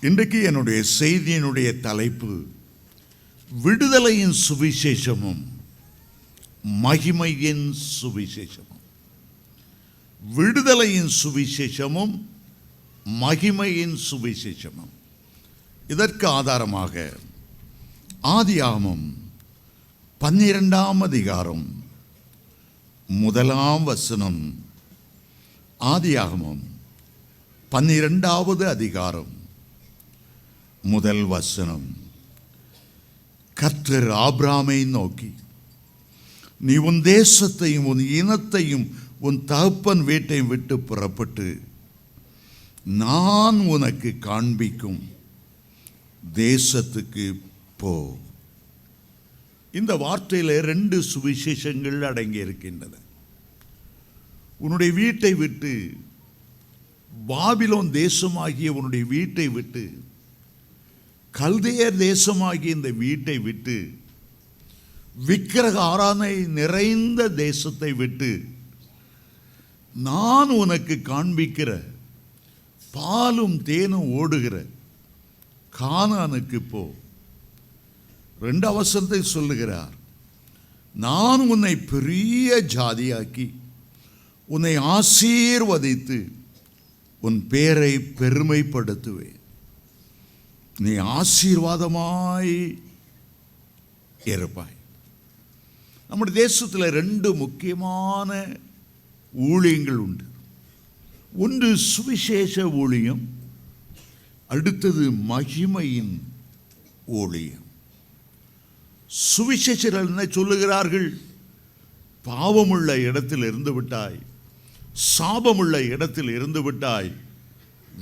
இன்றைக்கு என்னுடைய செய்தியினுடைய தலைப்பு விடுதலையின் சுவிசேஷமும் மகிமையின் சுவிசேஷமும். விடுதலையின் சுவிசேஷமும் மகிமையின் சுவிசேஷமும். இதற்கு ஆதாரமாக ஆதியாகமம் 12ஆம் அதிகாரம் 1ஆம் வசனம். ஆதியாகமம் 12வது அதிகாரம் 1 வசனம். கர்த்தர் ஆபிரகாமை நோக்கி, நீ உன் தேசத்தையும் உன் இனத்தையும் உன் தகப்பன் வீட்டையும் விட்டு புறப்பட்டு நான் உனக்கு காண்பிக்கும் தேசத்துக்கு போ. இந்த வார்த்தையில் 2 சுவிசேஷங்கள் அடங்கி இருக்கின்றன. உன்னுடைய வீட்டை விட்டு, பாபிலோன் தேசமாகிய உன்னுடைய வீட்டை விட்டு, கல்தேயர் தேசமாகிய இந்த வீட்டை விட்டு, விக்கிரக ஆராதனை நிறைந்த தேசத்தை விட்டு நான் உனக்கு காண்பிக்கிற பாலும் தேனும் ஓடுகிற கானானுக்கு போ. 2 வசனத்தை சொல்லுகிறார், நான் உன்னை பெரிய ஜாதியாக்கி உன்னை ஆசீர்வதித்து உன் பேரை பெருமைப்படுத்துவேன். நீ ஆசீர்வாதமாய் இருப்பாய். நம்முடைய தேசத்தில் 2 முக்கியமான ஊழியங்கள் உண்டு. ஒன்று சுவிசேஷ ஊழியம், அடுத்தது மகிமையின் ஊழியம். சுவிசேஷர்கள் என்ன சொல்லுகிறார்கள்? பாவமுள்ள இடத்தில் இருந்து விட்டாய், சாபமுள்ள இடத்தில் இருந்து விட்டாய்,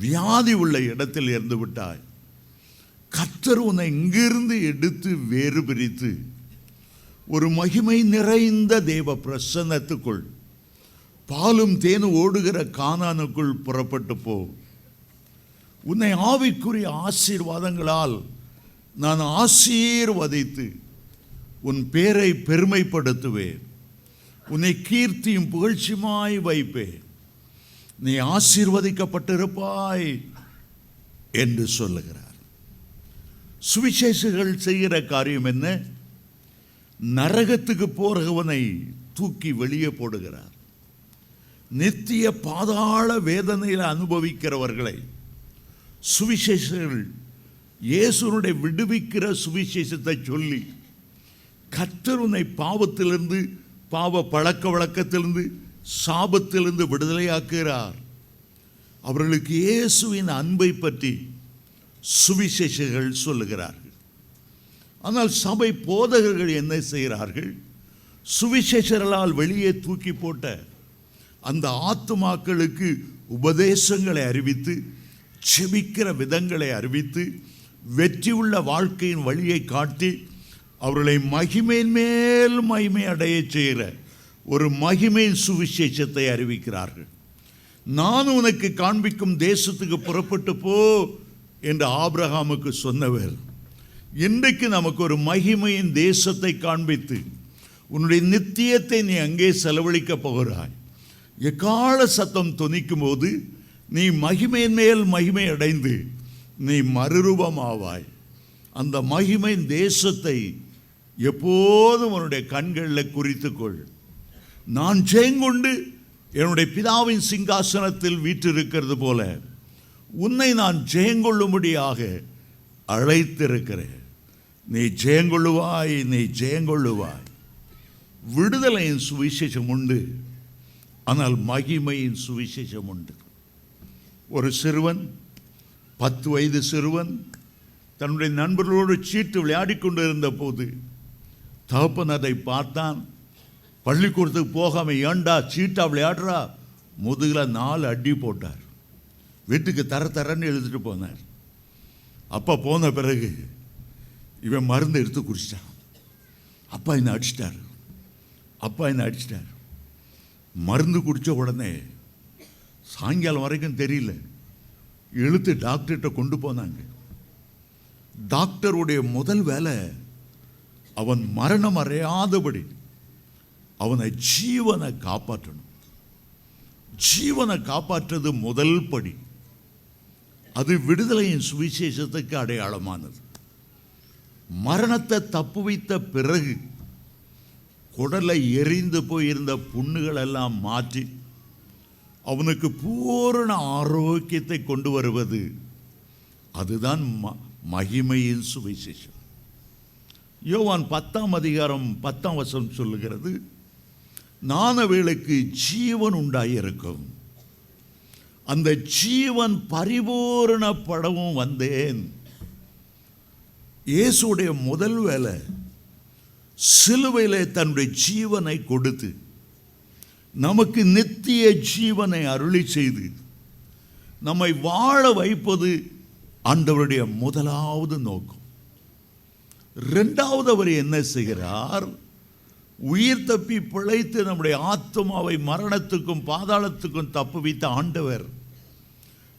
வியாதி உள்ள இடத்தில் இருந்து விட்டாய். கர்த்தர் உன்னை இங்கிருந்து எடுத்து வேறு பிரித்து ஒரு மகிமை நிறைந்த தேவ பிரசன்னத்துக்குள், பாலும் தேனும் ஓடுகிற கானானுக்குள் புறப்பட்டு போ. உன்னை ஆவிக்குரிய ஆசீர்வாதங்களால் நான் ஆசீர்வதித்து உன் பேரை பெருமைப்படுத்துவேன். உன்னை கீர்த்தியும் புகழ்ச்சியுமாய் வைப்பேன். நீ ஆசீர்வதிக்கப்பட்டிருப்பாய் என்று சொல்லுகிறார். சுவிசேஷர்கள் செய்கிற காரியம் என்ன? நரகத்துக்கு போறவனை தூக்கி வெளியே போடுகிறார். நித்திய பாதாள வேதனையில் அனுபவிக்கிறவர்களை சுவிசேஷர்கள் இயேசுனுடைய விடுவிக்கிற சுவிசேஷத்தை சொல்லி, கர்த்தர் உன்னை பாவத்திலிருந்து, பாவ பழக்க வழக்கத்திலிருந்து, சாபத்திலிருந்து விடுதலையாக்குகிறார். அவர்களுக்கு இயேசுவின் அன்பை பற்றி சுவிசேஷர்கள் சொல்லுகிறார்கள். ஆனால் சபை போதகர்கள் என்ன செய்கிறார்கள்? சுவிசேஷர்களால் வெளியே தூக்கி போட்ட அந்த ஆத்துமாக்களுக்கு உபதேசங்களை அறிவித்து, செபிக்கிற விதங்களை அறிவித்து, வெற்றியுள்ள வாழ்க்கையின் வழியை காட்டி அவர்களை மகிமையின் மேல் மகிமை அடைய செய்கிற ஒரு மகிமையின் சுவிசேஷத்தை அறிவிக்கிறார்கள். நான் உனக்கு காண்பிக்கும் தேசத்துக்கு புறப்பட்டு போ என்று ஆபிரகாமுக்கு சொன்னவர், இன்றைக்கு நமக்கு ஒரு மகிமையின் தேசத்தை காண்பித்து உன்னுடைய நித்தியத்தை நீ அங்கே செலவழிக்க போகிறாய். எக்கால சத்தம் தொனிக்கும் போது நீ மகிமையின் மேல் மகிமை அடைந்து நீ மறுரூபமாவாய். அந்த மகிமையின் தேசத்தை எப்போதும் உன்னுடைய கண்களில் குறித்துக்கொள். நான் ஜெயங்கொண்டு என்னுடைய பிதாவின் சிங்காசனத்தில் வீற்றிருக்கிறது போல உன்னை நான் ஜெயங்கொள்ளும்படியாக அழைத்திருக்கிறேன். நீ ஜெயங்கொள்ளுவாய், நீ ஜெயங்கொள்ளுவாய். விடுதலையின் சுவிசேஷம் உண்டு, ஆனால் மகிமையின் சுவிசேஷம் உண்டு. ஒரு சிறுவன், 10 வயது சிறுவன், தன்னுடைய நண்பர்களோடு சீட்டு விளையாடி கொண்டு இருந்த போது தகப்பன் அதை பார்த்தான். பள்ளிக்கூடத்துக்கு போகாமல், ஏண்டா சீட்டா விளையாடுறா, முதுகில் 4 அடி போட்டார். வீட்டுக்கு தரன்னு எழுதிட்டு போனார். அப்பா போன பிறகு இவன் மருந்து எடுத்து குடிச்சிட்டான். அப்பா என்னை அடிச்சிட்டார், அப்பா என்னை அடிச்சிட்டார். மருந்து குடித்த உடனே சாயங்காலம் வரைக்கும் தெரியல, இழுத்து டாக்டர்கிட்ட கொண்டு போனாங்க. டாக்டருடைய முதல் வேலை அவன் மரணம் அடையாதபடி அவனை ஜீவனை காப்பாற்றணும். ஜீவனை காப்பாற்றுறது முதல் படி. அது விடுதலையின் சுவிசேஷத்துக்கு அடையாளமானது. மரணத்தை தப்புவித்த பிறகு குடலை எரிந்து போயிருந்த புண்ணுகள் எல்லாம் மாற்றி அவனுக்கு பூரண ஆரோக்கியத்தை கொண்டு வருவது, அதுதான் மகிமையின் சுவிசேஷம். யோவான் 10ஆம் அதிகாரம் 10ஆம் வசனம் சொல்லுகிறது, நான் அவர்களுக்கு ஜீவன் உண்டாயிருக்கும், அந்த ஜீவன் பரிபூரணப்படவும் வந்தேன். இயேசுடைய முதல் வேலை சிலுவையிலே தன்னுடைய ஜீவனை கொடுத்து நமக்கு நித்திய ஜீவனை அருளி செய்து நம்மை வாழ வைப்பது ஆண்டவருடைய முதலாவது நோக்கம். இரண்டாவது, அவர் என்ன செய்கிறார்? உயிர் தப்பி பிழைத்து நம்முடைய ஆத்மாவை மரணத்துக்கும் பாதாளத்துக்கும் தப்புவித்த ஆண்டவர்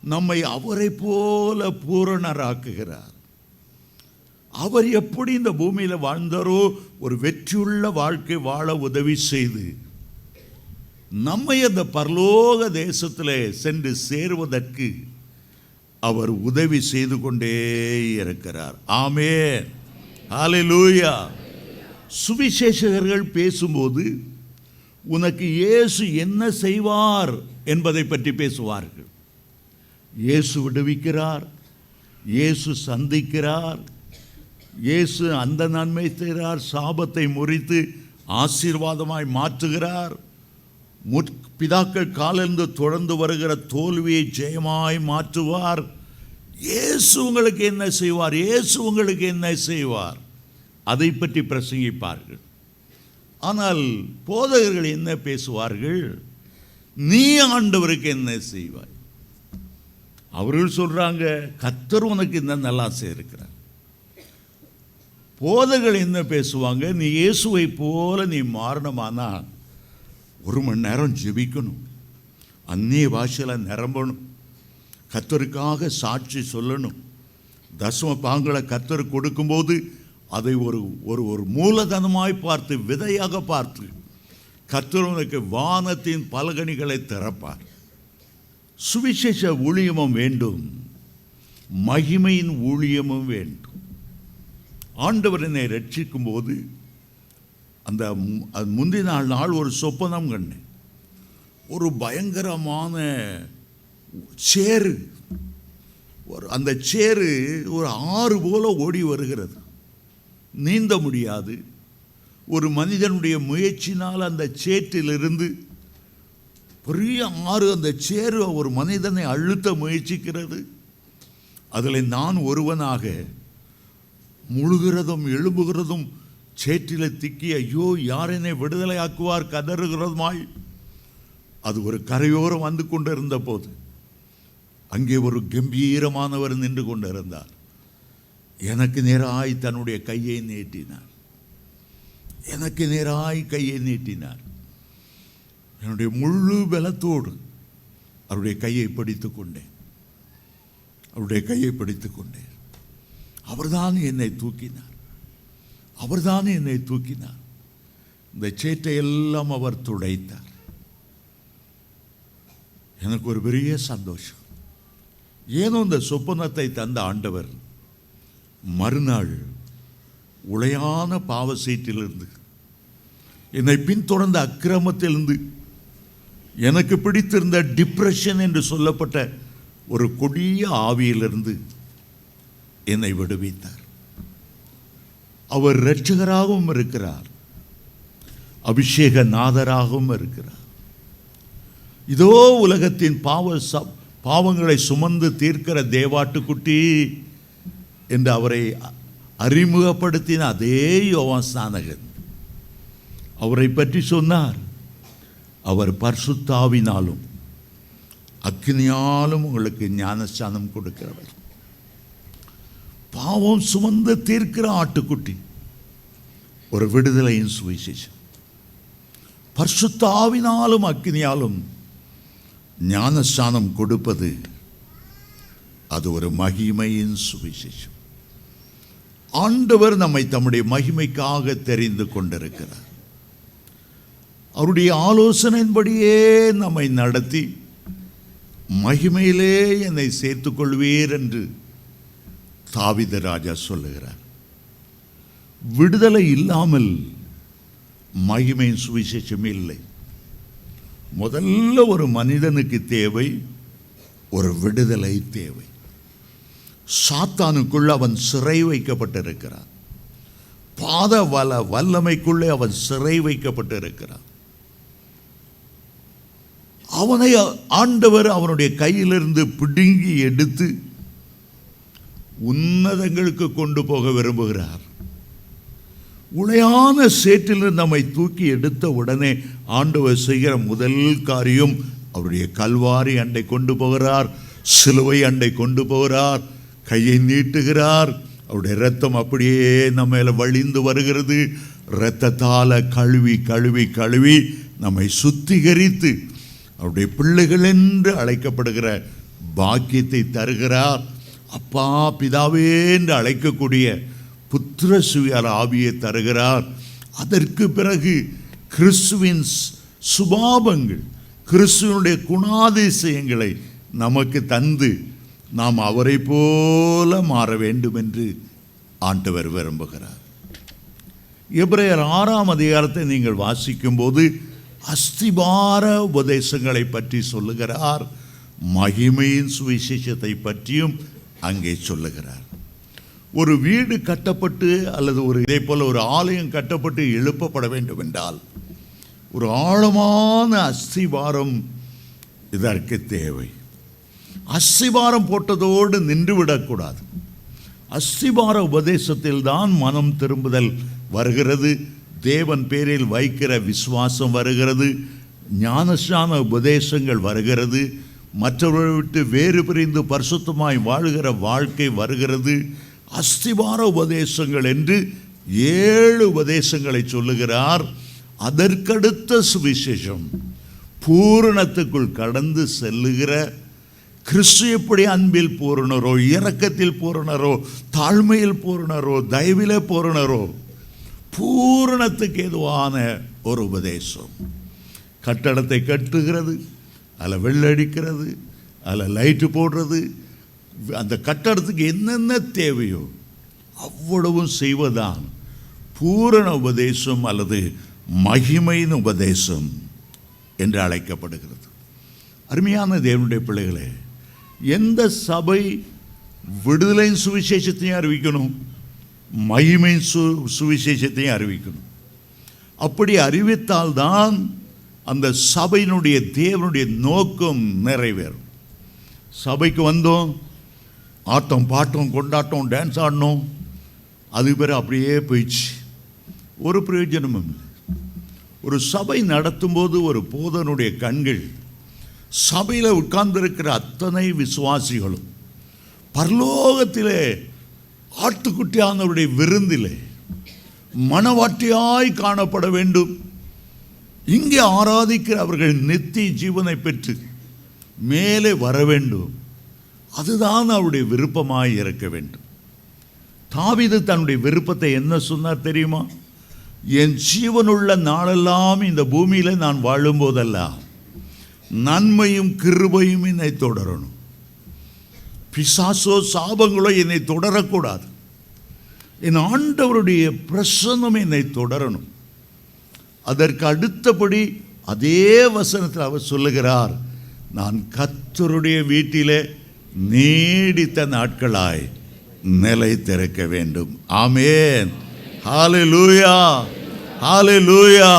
நம்மை அவரை போல பூரணராக்குகிறார். அவர் எப்படி இந்த பூமியில் வாழ்ந்தாரோ ஒரு வெற்றியுள்ள வாழ்க்கை வாழ உதவி செய்து நம்மை அந்த பரலோக தேசத்தில் சென்று சேருவதற்கு அவர் உதவி செய்து கொண்டே இருக்கிறார். ஆமென், ஹல்லேலூயா. சுவிசேஷகர்கள் பேசும்போது உனக்கு இயேசு என்ன செய்வார் என்பதை பற்றி பேசுவார்கள். இயேசு விடுவிக்கிறார், இயேசு சந்திக்கிறார், இயேசு அந்த நன்மை செய்கிறார், சாபத்தை முறித்து ஆசீர்வாதமாய் மாற்றுகிறார், பிதாக்கள் காலிலிருந்து தொடர்ந்து வருகிற தோல்வியை ஜெயமாய் மாற்றுவார். இயேசு உங்களுக்கு என்ன செய்வார், இயேசு உங்களுக்கு என்ன செய்வார், அதை பற்றி பிரசங்கிப்பார்கள். ஆனால் போதகர்கள் என்ன பேசுவார்கள்? நீ ஆண்டவருக்கு என்ன செய்வாய்? அவர்கள் சொல்றாங்க, கர்த்தர் உனக்கு இந்த நல்லாசை இருக்கிறார். போதகர்கள் என்ன பேசுவாங்க? நீ இயேசுவை போல நீ மாறணுமானா 1 மணி நேரம் ஜெபிக்கணும், அந்நிய பாஷையில் நிரம்பணும், கர்த்தருக்காக சாட்சி சொல்லணும், தசம பாங்களை கர்த்தர் கொடுக்கும்போது அதை ஒரு ஒரு ஒரு மூலதனமாய் பார்த்து, விதையாக பார்த்து கர்த்தர் உனக்கு வானத்தின் பலகணிகளை திறப்பார். சுவிசேஷ ஊழியமும் வேண்டும், மகிமையின் ஊழியமும் வேண்டும். ஆண்டவர் என்னை ரட்சிக்கும் போது அந்த முந்தின நாள் ஒரு சொப்பனம் கண்டேன். ஒரு பயங்கரமான சேரு, அந்த சேரு ஒரு ஆறு போல ஓடி வருகிறது, நீந்த முடியாது. ஒரு மனிதனுடைய முயற்சினால் அந்த சேற்றிலிருந்து பெரிய ஆறு, அந்த சேரு ஒரு மனிதனை அழுத்த முயற்சிக்கிறது. அதில் நான் ஒருவனாக முழுகிறதும் எழும்புகிறதும் சேற்றில் திக்கி ஐயோ யார் என்னை விடுதலை ஆக்குவார் கதறுகிறதுமாய் அது ஒரு கரையோரம் வந்து கொண்டிருந்த போது அங்கே ஒரு கம்பீரமானவர் நின்று கொண்டிருந்தார். எனக்கு நேராய் தன்னுடைய கையை நீட்டினார், எனக்கு நேராய் கையை நீட்டினார். என்னுடைய முழு பலத்தோடு அவருடைய கையை பிடித்து கொண்டேன், அவருடைய கையை பிடித்து கொண்டேன். அவர்தான் என்னை தூக்கினார், அவர்தான் என்னை தூக்கினார். இந்த சேற்றை எல்லாம் அவர் துடைத்தார். எனக்கு ஒரு பெரிய சந்தோஷம். ஏனோ இந்த சொப்பனத்தை தந்த ஆண்டவர் மறுநாள் உளையான பாவ சீட்டிலிருந்து, என்னை பின்தொடர்ந்த அக்கிரமத்திலிருந்து, எனக்கு பிடித்திருந்த டிப்ரெஷன் என்று சொல்லப்பட்ட ஒரு கொடிய ஆவியிலிருந்து என்னை விடுவித்தார். அவர் இரட்சகராகவும் இருக்கிறார், அபிஷேக நாதராகவும் இருக்கிறார். இதோ உலகத்தின் பாவங்களை சுமந்து தீர்க்கிற தேவாட்டுக்குட்டி என்று அவரை அறிமுகப்படுத்தின அதே யோவான் ஸ்நானகன் அவரை பற்றி சொன்னார். அவர் பரிசுத்தாவினாலும் அக்கினியாலும் உங்களுக்கு ஞானஸ்நானம் கொடுக்கிறவர், பாவம் சுமந்து தீர்க்கிற ஆட்டுக்குட்டி, ஒரு விடுதலையின் சுவிசேஷம். பரிசுத்தாவினாலும் அக்கினியாலும் ஞானஸ்நானம் கொடுப்பது அது ஒரு மகிமையின் சுவிசேஷம். ஆண்டவர் நம்மை தம்முடைய மகிமைக்காக தெரிந்து கொண்டிருக்கிறார். அவருடைய ஆலோசனையின்படியே நம்மை நடத்தி மகிமையிலே என்னை சேர்த்துக் கொள்வீர் என்று தாவீது ராஜா சொல்லுகிறார். விடுதலை இல்லாமல் மகிமையின் சுவிசேஷம் இல்லை. முதல்ல ஒரு மனிதனுக்கு தேவை ஒரு விடுதலை தேவை. சாத்தானுக்குள்ள அவன் சிறை வைக்கப்பட்டிருக்கிறான். பாத வல்லமைக்குள்ளே அவன் சிறை வைக்கப்பட்டிருக்கிறான். அவனை ஆண்டவர் அவனுடைய கையிலிருந்து பிடுங்கி எடுத்து உன்னதங்களுக்கு கொண்டு போக விரும்புகிறார். உளையான சேற்றிலிருந்து நம்மை தூக்கி எடுத்த உடனே ஆண்டவர் செய்கிற முதல் காரியம் அவருடைய கல்வாரி அண்டை கொண்டு போகிறார், சிலுவை அண்டை கொண்டு போகிறார், கையை நீட்டுகிறார். அவருடைய இரத்தம் அப்படியே நம்ம மேல வழிந்து வருகிறது. இரத்தத்தால் கழுவி கழுவி கழுவி நம்மை சுத்திகரித்து அவருடைய பிள்ளைகள் என்று அழைக்கப்படுகிற பாக்கியத்தை தருகிறார். அப்பா பிதாவே என்று அழைக்கக்கூடிய புத்திர சுவியார் ஆவியை தருகிறார். அதற்கு பிறகு கிறிஸ்துவின் சுபாவங்கள், கிறிஸ்துவனுடைய குணாதிசயங்களை நமக்கு தந்து நாம் அவரை போல மாற வேண்டும் என்று ஆண்டவர் விரும்புகிறார். எபிரேயர் 6ஆம் அதிகாரத்தை நீங்கள் வாசிக்கும் போது அஸ்திபார உபதேசங்களை பற்றி சொல்லுகிறார். மகிமையின் சுவிசேஷத்தை பற்றியும் அங்கே சொல்லுகிறார். ஒரு வீடு கட்டப்பட்டு அல்லது ஒரு இதே போல ஒரு ஆலயம் கட்டப்பட்டு எழுப்பப்பட வேண்டும் என்றால் ஒரு ஆழமான அஸ்திபாரம் இதற்கு தேவை. அஸ்திபாரம் போட்டதோடு நின்றுவிடக்கூடாது. அஸ்திபார உபதேசத்தில் தான் மனம் திரும்புதல் வருகிறது, தேவன் பேரில் வைக்கிற விசுவாசம் வருகிறது, ஞானஸ்நான உபதேசங்கள் வருகிறது, மற்றவர்களை விட்டு வேறு பிரிந்து பரிசுத்தமாய் வாழுகிற வாழ்க்கை வருகிறது. அஸ்திபார உபதேசங்கள் என்று 7 உபதேசங்களை சொல்லுகிறார். அதற்கடுத்த சுவிசேஷம் பூரணத்துக்குள் கடந்து செல்லுகிற கிறிஸ்து எப்படி அன்பில் பூரணரோ, இரக்கத்தில் பூரணரோ, தாழ்மையில் பூரணரோ, தயவிலே பூரணரோ, பூரணத்துக்கு ஏதுவான ஒரு உபதேசம். கட்டடத்தை கட்டுகிறது, அதில் வெள்ளடிக்கிறது, அதில் லைட்டு போடுறது, அந்த கட்டடத்துக்கு என்னென்ன தேவையோ அவ்வளவும் செய்வதான் பூரண உபதேசம் அல்லது மகிமையின் உபதேசம் என்று அழைக்கப்படுகிறது. அருமையான தேவனுடைய பிள்ளைகளே, எந்த சபை விடுதலையின் சுவிசேஷத்தையும் அறிவிக்கணும், மகிமையின் சுவிசேஷத்தையும் அறிவிக்கணும். அப்படி அறிவித்தால்தான் அந்த சபையினுடைய தேவனுடைய நோக்கம் நிறைவேறும். சபைக்கு வந்தோம், ஆட்டம் பாட்டம் கொண்டாட்டம் டான்ஸ் ஆடணும், அது பேர் அப்படியே போயிடுச்சு, ஒரு பிரயோஜனமும் இல்லை. ஒரு சபை நடத்தும்போது ஒரு போதனுடைய கண்கள் சபையில் உட்கார்ந்திருக்கிற அத்தனை விசுவாசிகளும் பரலோகத்திலே ஆட்டுக்குட்டியானவருடைய விருந்திலே மணவாட்டியாய் காணப்பட வேண்டும். இங்கே ஆராதிக்கிற அவர்கள் நித்திய ஜீவனை பெற்று மேலே வர வேண்டும். அதுதான் அவருடைய விருப்பமாய் இருக்க வேண்டும். தாவீது தன்னுடைய விருப்பத்தை என்ன சொன்னார் தெரியுமா? என் ஜீவனுள்ள நாளெல்லாம் இந்த பூமியில நான் வாழும்போதெல்லாம் நன்மையும் கிருபையும் என்னை தொடரணும், பிசாசோ சாபங்களோ என்னை தொடரக்கூடாது, என் ஆண்டவருடைய பிரசன்னம் என்னை தொடரணும். அதற்கு அடுத்தபடி அதே வசனத்தில் அவர் சொல்லுகிறார், நான் கர்த்தருடைய வீட்டிலே நீடித்த நாட்களாய் நிலைத்திருக்க வேண்டும். ஆமென், ஹல்லேலூயா, ஹல்லேலூயா.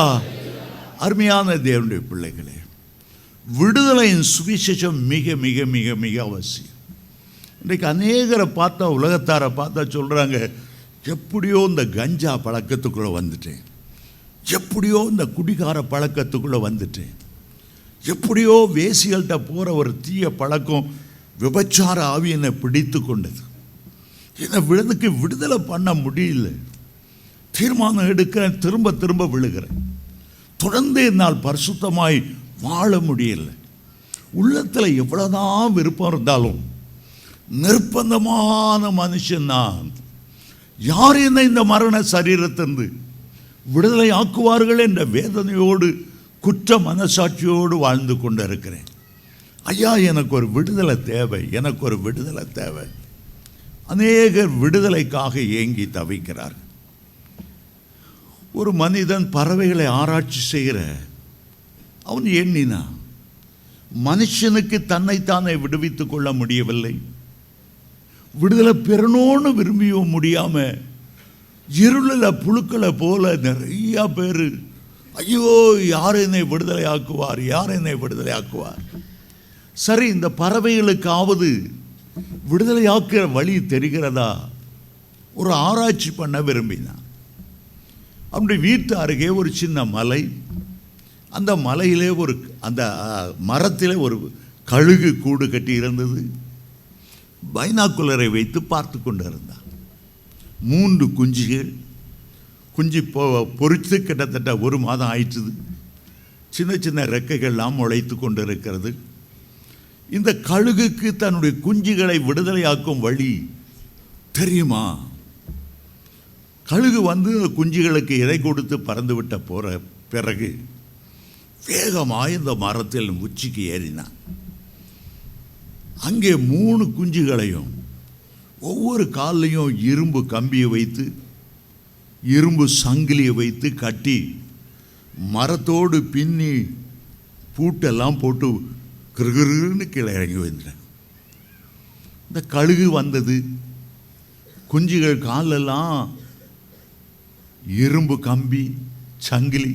அருமையான தேவனுடைய பிள்ளைகளே, விடுதலையின் சுவிசேஷம் மிக மிக மிக மிக அவசியம். இன்றைக்கு அநேகரை பார்த்தா, உலகத்தாரை பார்த்தா சொல்கிறாங்க, எப்படியோ இந்த கஞ்சா பழக்கத்துக்குள்ளே வந்துட்டேன், எப்படியோ இந்த குடிகார பழக்கத்துக்குள்ளே வந்துட்டேன், எப்படியோ வேசிகள்கிட்ட போகிற ஒரு தீய பழக்கம், விபச்சார ஆவி என்னை பிடித்து கொண்டது, என்னை விடுதலை பண்ண முடியல, தீர்மானம் எடுக்கிறேன், திரும்ப திரும்ப விழுகிறேன், தொடர்ந்து என்னால் பரிசுத்தமாய் வாழ முடியல. உள்ளத்தில் எவ்வளோதான் விருப்பம் இருந்தாலும் நிர்பந்தமான மனுஷன் நான். யார் என்னை இந்த மரண சரீரத்திலிருந்து விடுதலை ஆக்குவார்கள் என்ற வேதனையோடு குற்ற மனசாட்சியோடு வாழ்ந்து கொண்டு இருக்கிறேன். ஐயா, எனக்கு ஒரு விடுதலை தேவை, எனக்கு ஒரு விடுதலை தேவை. அநேகர் விடுதலைக்காக ஏங்கி தவிக்கிறார். ஒரு மனிதன் பறவைகளை ஆராய்ச்சி செய்கிற அவன் எண்ணினா மனுஷனுக்கு தன்னைத்தானே விடுவித்துக் கொள்ள முடியவில்லை. விடுதலை பெறணும்னு விரும்பியும் முடியாம இருளில் புழுக்களை போல நிறைய பேர், ஐயோ யார் என்னை விடுதலை ஆக்குவார், யார் என்னை விடுதலை ஆக்குவார். சரி, இந்த பறவைகளுக்காவது விடுதலையாக்குற வழி தெரிகிறதா? ஒரு ஆராய்ச்சி பண்ண விரும்பினான். அப்படி வீட்டு அருகே ஒரு சின்ன மலை, அந்த மலையிலே அந்த மரத்திலே ஒரு கழுகு கூடு கட்டி இருந்தது. பைனாக்குலரை வைத்து பார்த்து கொண்டு இருந்தான். 3 குஞ்சுகள், குஞ்சு பொறித்து கிட்டத்தட்ட 1 மாதம் ஆயிற்றுது. சின்ன சின்ன ரெக்கைகள்லாம் முளைத்து கொண்டு இருக்கிறது. இந்த கழுகுக்கு தன்னுடைய குஞ்சுகளை விடுதலையாக்கும் வழி தெரியுமா? கழுகு குஞ்சுகளுக்கு இறை கொடுத்து பறந்து விட்ட பிறகு வேகமாக இந்த மரத்தில் உச்சிக்கு ஏறினான். அங்கே 3 குஞ்சுகளையும் ஒவ்வொரு காலையும் இரும்பு கம்பியை வைத்து, இரும்பு சங்கிலியை வைத்து கட்டி மரத்தோடு பின்னி பூட்டெல்லாம் போட்டு கிருகிருன்னு கீழே இறங்கி வந்தேன். இந்த கழுகு வந்தது. குஞ்சுகள் காலெல்லாம் இரும்பு கம்பி சங்கிலி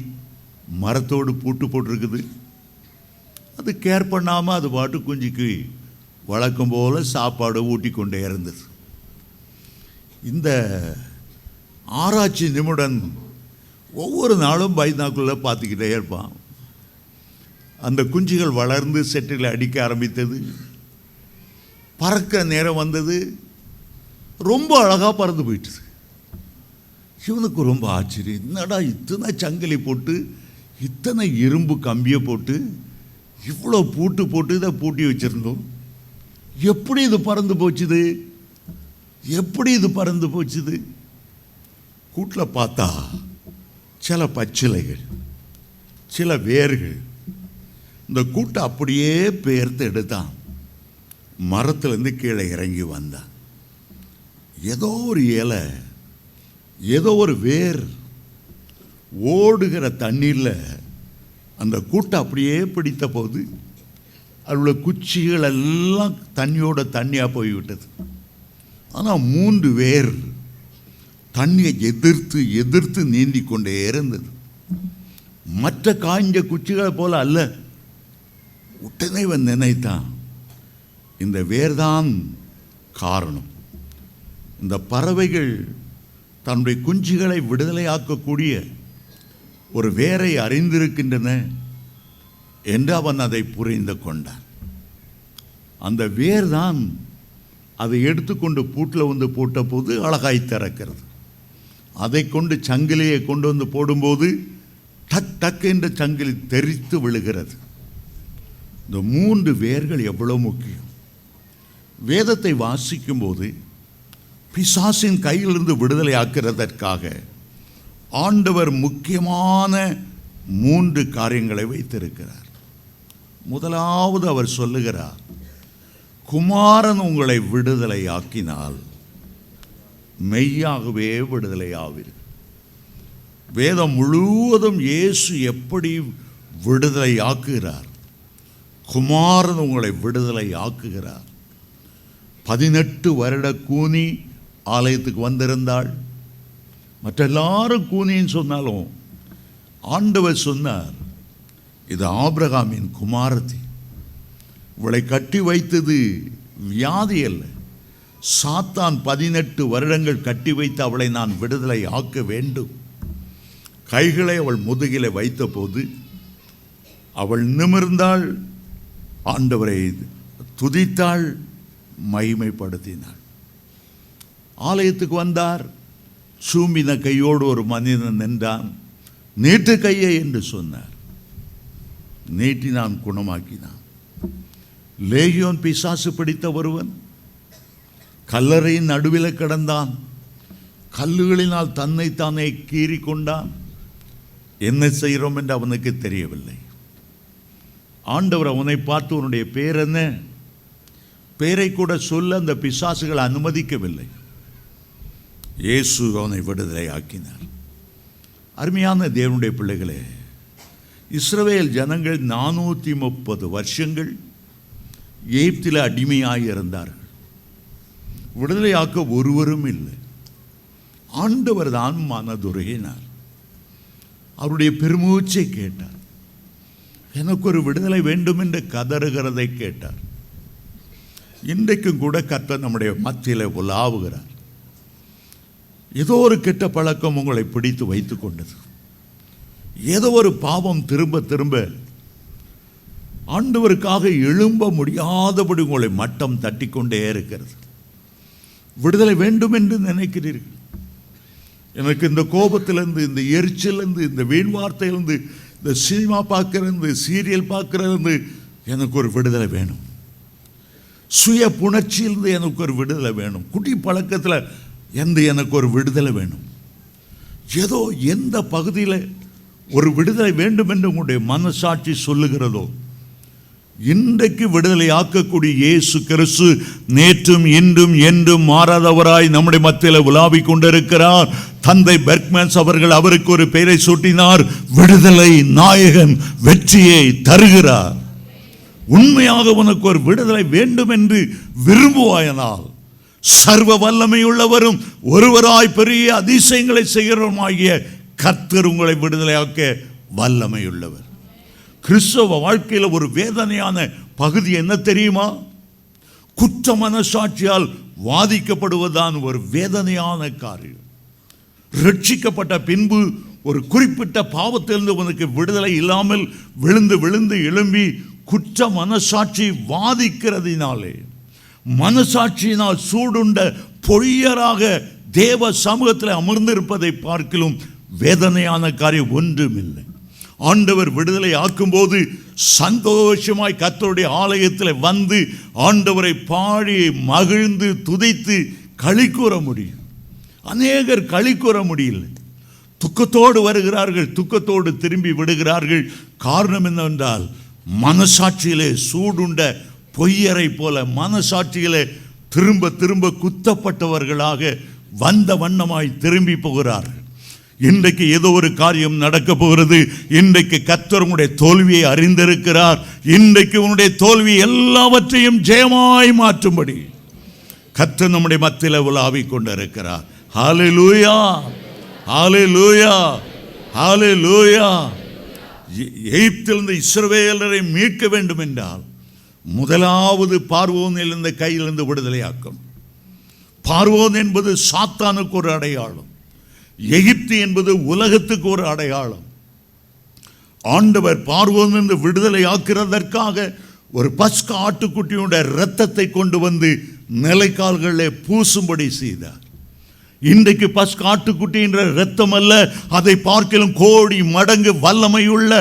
மரத்தோடு பூட்டு போட்டிருக்குது. அது கேர் பண்ணாமல் அது பாட்டு குஞ்சுக்கு வழக்கம் போல் சாப்பாடு ஊட்டி கொண்டே இருந்தது. இந்த ஆராய்ச்சி நிமிடன் ஒவ்வொரு நாளும் பைனாக்குள்ள பார்த்துக்கிட்டே இருப்பான். அந்த குஞ்சுகள் வளர்ந்து செட்டில் அடிக்க ஆரம்பித்தது. பறக்க நேரம் வந்தது. ரொம்ப அழகாக பறந்து போயிட்டுது. இவனுக்கு ரொம்ப ஆச்சரியம். என்னடா இத்தனை சங்கிலி போட்டு, இத்தனை இரும்பு கம்பியை போட்டு, இவ்வளோ பூட்டு போட்டு இதை பூட்டி வச்சுருந்தோம், எப்படி இது பறந்து போச்சுது? எப்படி இது பறந்து போச்சுது? கூட்டில் பார்த்தா சில பச்சிலைகள், சில வேர்கள். இந்த கூட்டை அப்படியே பெயர்த்து எடுத்தான். மரத்துலேருந்து கீழே இறங்கி வந்தான். ஏதோ ஒரு இலை, ஏதோ ஒரு வேர் ஓடுகிற தண்ணீரில் அந்த கூட்டை அப்படியே பிடித்த போது அதோட குச்சிகள் எல்லாம் தண்ணியோட தண்ணியாக போய்விட்டது. ஆனால் 3 வேர் தண்ணியை எதிர்த்து எதிர்த்து நீந்தி கொண்டே இருந்தது. மற்ற காய்ஞ்ச குச்சிகளை போல அல்ல. உடனே இவன் நினைத்தான், இந்த வேர்தான் காரணம். இந்த பறவைகள் தன்னுடைய குஞ்சுகளை விடுதலையாக்கக்கூடிய ஒரு வேரை அறிந்திருக்கின்றன என்று அவன் அதை புரிந்து கொண்டான். அந்த வேர் தான் அதை எடுத்துக்கொண்டு பூட்டில் போட்ட போது அழகாய் திறக்கிறது. அதை கொண்டு சங்கிலியை கொண்டு வந்து போடும்போது டக் டக் என்ற சங்கிலி தெரித்து விழுகிறது. இந்த 3 வேர்கள் எவ்வளவு முக்கியம். வேதத்தை வாசிக்கும் போது பிசாசின் கையிலிருந்து விடுதலை ஆக்கிறதற்காக ஆண்டவர் முக்கியமான 3 காரியங்களை வைத்திருக்கிறார். முதலாவது அவர் சொல்லுகிறார், குமாரன் உங்களை விடுதலை ஆக்கினால் மெய்யாகவே விடுதலை ஆவீர்கள். வேதம் முழுவதும் இயேசு எப்படி விடுதலை ஆக்குகிறார், குமாரன் உங்களை விடுதலை ஆக்குகிறார். 18 வருட கூனி ஆலயத்துக்கு வந்திருந்தாள். மற்ற எல்லாரும் கூனின்னு சொன்னாலும் ஆண்டவர் சொன்னார், இது ஆபிரகாமின் குமாரத்தி. இவளை கட்டி வைத்தது வியாதி அல்ல, சாத்தான் 18 வருடங்கள் கட்டி வைத்து அவளை நான் விடுதலை ஆக்க வேண்டும். கைகளை அவள் முதுகிலே வைத்த போது அவள் நிமிர்ந்தாள், ஆண்டவரை துதித்தாள், மகிமைப்படுத்தினாள். ஆலயத்துக்கு வந்தார். சூம்பின கையோடு ஒரு மனிதன் நின்றான். நீட்டு கையை என்று சொன்னார். நீட்டினான், குணமாக்கினான். லேகியோன் பிசாசு பிடித்த ஒருவன் கல்லறையின் நடுவில் கிடந்தான். கல்லுகளினால் தன்னைத்தானே கீறி கொண்டான். என்ன செய்கிறோம் என்று அவனுக்கு தெரியவில்லை. ஆண்டவர் அவனை பார்த்து, உன்னுடைய பேர் என்ன? பேரை கூட சொல்ல அந்த பிசாசுகள் அனுமதிக்கவில்லை. இயேசு அவனை விடுதலை ஆக்கினார். அருமையான தேவனுடைய பிள்ளைகளே, இஸ்ரவேல் ஜனங்கள் 430 வருஷங்கள் எகிப்தில் அடிமையாக இருந்தார்கள். விடுதலையாக்க ஒருவரும் இல்லை. ஆண்டவர் தான் மனதுருகினார். அவருடைய பெருமூச்சை கேட்டார். எனக்கு ஒரு விடுதலை வேண்டும் என்று கதறுகிறதை கேட்டார். இன்றைக்கும் கூட கர்த்தர் நம்முடைய மத்தியில் உலாவுகிறார். ஏதோ ஒரு கெட்ட பழக்கம் உங்களை பிடித்து வைத்துக் கொண்டது. ஏதோ ஒரு பாவம் திரும்ப திரும்ப ஆண்டவருக்காக எழும்ப முடியாதபடி உங்களை மட்டம் தட்டி கொண்டே இருக்கிறது. விடுதலை வேண்டும் என்று நினைக்கிறீர்கள். எனக்கு இந்த கோபத்திலிருந்து, இந்த எரிச்சலிருந்து, இந்த வீண் வார்த்தையிலிருந்து, இந்த சினிமா பார்க்கறது, சீரியல் பார்க்கறது எனக்கு ஒரு விடுதலை வேணும். சுய புணர்ச்சியிலிருந்து எனக்கு ஒரு விடுதலை வேணும். குடி பழக்கத்தில் எனக்கு ஒரு விடுதலை வேணும். ஏதோ எந்த பகுதியில் ஒரு விடுதலை வேண்டும் என்று உங்களுடைய மனசாட்சி சொல்லுகிறதோ, இன்றைக்கு விடுதலை ஆக்கக்கூடிய இயேசு கிறிஸ்து நேற்றும் இன்றும் என்றும் மாறாதவராய் நம்முடைய மத்தியில் உலாவிக் கொண்டிருக்கிறார். தந்தை பெர்க்மேன்ஸ் அவர்கள் அவருக்கு ஒரு பெயரை சூட்டினார், விடுதலை நாயகன், வெற்றியை தருகிறார். உண்மையாக உனக்கு ஒரு விடுதலை வேண்டும் என்று விரும்புவாயனால், சர்வ வல்லமையுள்ளவரும் ஒருவராய் பெரிய அதிசயங்களை செய்கிறவருமாகிய கர்த்தர் உங்களை விடுதலையாக்க வல்லமையுள்ளவர். கிறிஸ்தவ வாழ்க்கையில் ஒரு வேதனையான பகுதி என்ன தெரியுமா? குற்ற மனசாட்சியால் வாதிக்கப்படுவதுதான் ஒரு வேதனையான காரியம். ரட்சிக்கப்பட்ட பின்பு ஒரு குறிப்பிட்ட பாவத்திலிருந்து உனக்கு விடுதலை இல்லாமல் விழுந்து விழுந்து எழும்பி குற்ற மனசாட்சி வாதிக்கிறதினாலே, மனசாட்சியினால் சூடுண்ட பொய்யராக தேவ சமூகத்தில் அமர்ந்திருப்பதை பார்க்கிலும் வேதனையான காரியம் ஒன்றுமில்லை. ஆண்டவர் விடுதலை ஆக்கும்போது சந்தோஷமாய் கர்த்தருடைய ஆலயத்தில் வந்து ஆண்டவரை பாடி மகிழ்ந்து துதித்து களி கூற முடியும். அநேகர் களி கூற முடியல. துக்கத்தோடு வருகிறார்கள், துக்கத்தோடு திரும்பி விடுகிறார்கள். காரணம் என்னவென்றால், மனசாட்சியிலே சூடுண்ட பொய்யரை போல மனசாட்சியிலே திரும்ப திரும்ப குத்தப்பட்டவர்களாக வந்த வண்ணமாய் திரும்பி போகிறார்கள். இன்றைக்கு ஏதோ ஒரு காரியம் நடக்க போகிறது. இன்றைக்கு கர்த்தர் உன்னுடைய தோல்வியை அறிந்திருக்கிறார். இன்றைக்கு உன்னுடைய தோல்வி எல்லாவற்றையும் ஜெயமாய் மாற்றும்படி கர்த்தர் நம்முடைய மத்தியில் உலாவிக் கொண்டிருக்கிறார். ஹல்லேலூயா, ஹல்லேலூயா, ஹல்லேலூயா. எகிப்திலிருந்து இஸ்ரவேலரை மீட்க வேண்டும் என்றால் முதலாவது பார்வோனில் இருந்த கையிலிருந்து விடுதலையாக்கும். பார்வோன் என்பது சாத்தானுக்கு ஒரு அடையாளம். எகிப்து என்பது உலகத்துக்கு ஒரு அடையாளம். ஆண்டவர் பார்வோனிலிருந்து விடுதலை ஆக்கிறதற்காக ஒரு பஸ்கா ஆட்டுக்குட்டியுடைய இரத்தத்தை கொண்டு வந்து நிலைக்கால்களே பூசும்படி செய்தார். இன்றைக்கு பஸ்கா ஆட்டுக்குட்டின்ற இரத்தம் அல்ல, அதை பார்க்கலும் கோடி மடங்கு வல்லமையுள்ள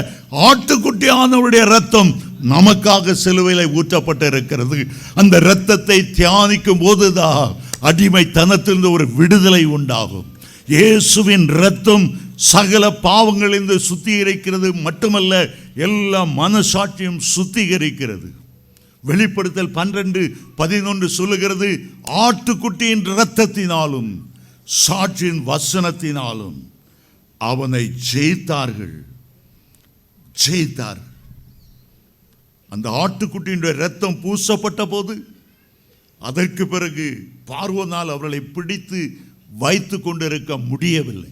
ஆட்டுக்குட்டியானவருடைய இரத்தம் நமக்காக சிலுவையில் ஊற்றப்பட்டிருக்கிறது. அந்த இரத்தத்தை தியானிக்கும் போதுதான் அடிமைத்தனத்திலிருந்து ஒரு விடுதலை உண்டாகும். இயேசுவின் இரத்தம் சகல பாவங்களிலிருந்து சுத்திகரிக்கிறது மட்டுமல்ல, எல்லா மனசாட்சியும் சுத்திகரிக்கிறது. வெளிப்படுத்தல் 12:11 சொல்லுகிறது, ஆட்டுக்குட்டியின் இரத்தத்தினாலும் சாட்சியின் வசனத்தினாலும் அவனை ஜெயித்தார்கள். அந்த ஆட்டுக்குட்டியின் இரத்தம் பூசப்பட்ட போது அதற்கு பிறகு பார்வோனால் அவர்களை பிடித்து வைத்து கொண்டிருக்க முடியவில்லை.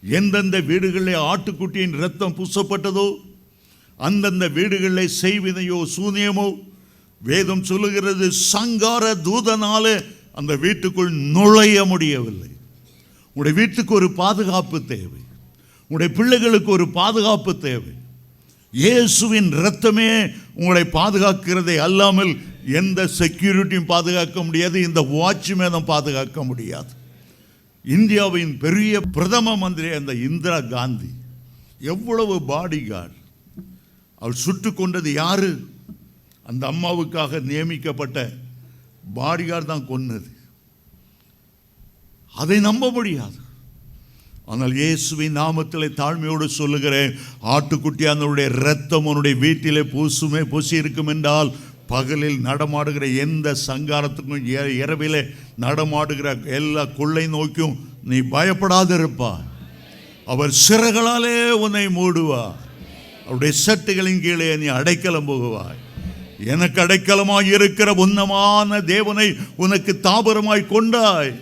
எந்தெந்த வீடுகளில் ஆட்டுக்குட்டியின் இரத்தம் பூசப்பட்டதோ அந்தந்த வீடுகளில் செய்வினையோ சூனியமோ வேதம் சொல்லுகிறது, சங்கார தூதனால அந்த வீட்டுக்குள் நுழைய முடியவில்லை. உங்களுடைய வீட்டுக்கு ஒரு பாதுகாப்பு தேவை. உங்களுடைய பிள்ளைகளுக்கு ஒரு பாதுகாப்பு தேவை. இயேசுவின் இரத்தமே உங்களை பாதுகாக்கிறதை அல்லாமல் எந்த செக்யூரிட்டியும் பாதுகாக்க முடியாது. இந்த வாட்ச்மேனும் பாதுகாக்க முடியாது. இந்தியாவின் பெரிய பிரதம மந்திரி அந்த இந்திரா காந்தி எவ்வளவு பாடி கார்டு அவள் சுட்டு கொண்டது யாரு? அந்த அம்மாவுக்காக நியமிக்கப்பட்ட பாடி கார்டு தான் கொன்னது. அதை நம்ப முடியாது. ஆனால் இயேசுவின் நாமத்திலே தாழ்மையோடு சொல்லுகிறேன், ஆட்டுக்குட்டியானுடைய இரத்தம் உன்னுடைய வீட்டிலே பூசி இருக்கும் என்றால் பகலில் நடமாடுகிற எந்த சங்காரத்துக்கும் இரவிலே நடமாடுகிற எல்லா கொள்ளை நோக்கியும் நீ பயப்படாதிருப்பாய். அவர் சிறகளாலே உன்னை மூடுவார். அவருடைய சட்டுகளின் கீழே நீ அடைக்கலம் போகுவாய். எனக்கு அடைக்கலமாய் இருக்கிற உன்னதமான தேவனை உனக்கு தாபரமாய் கொண்டாய்.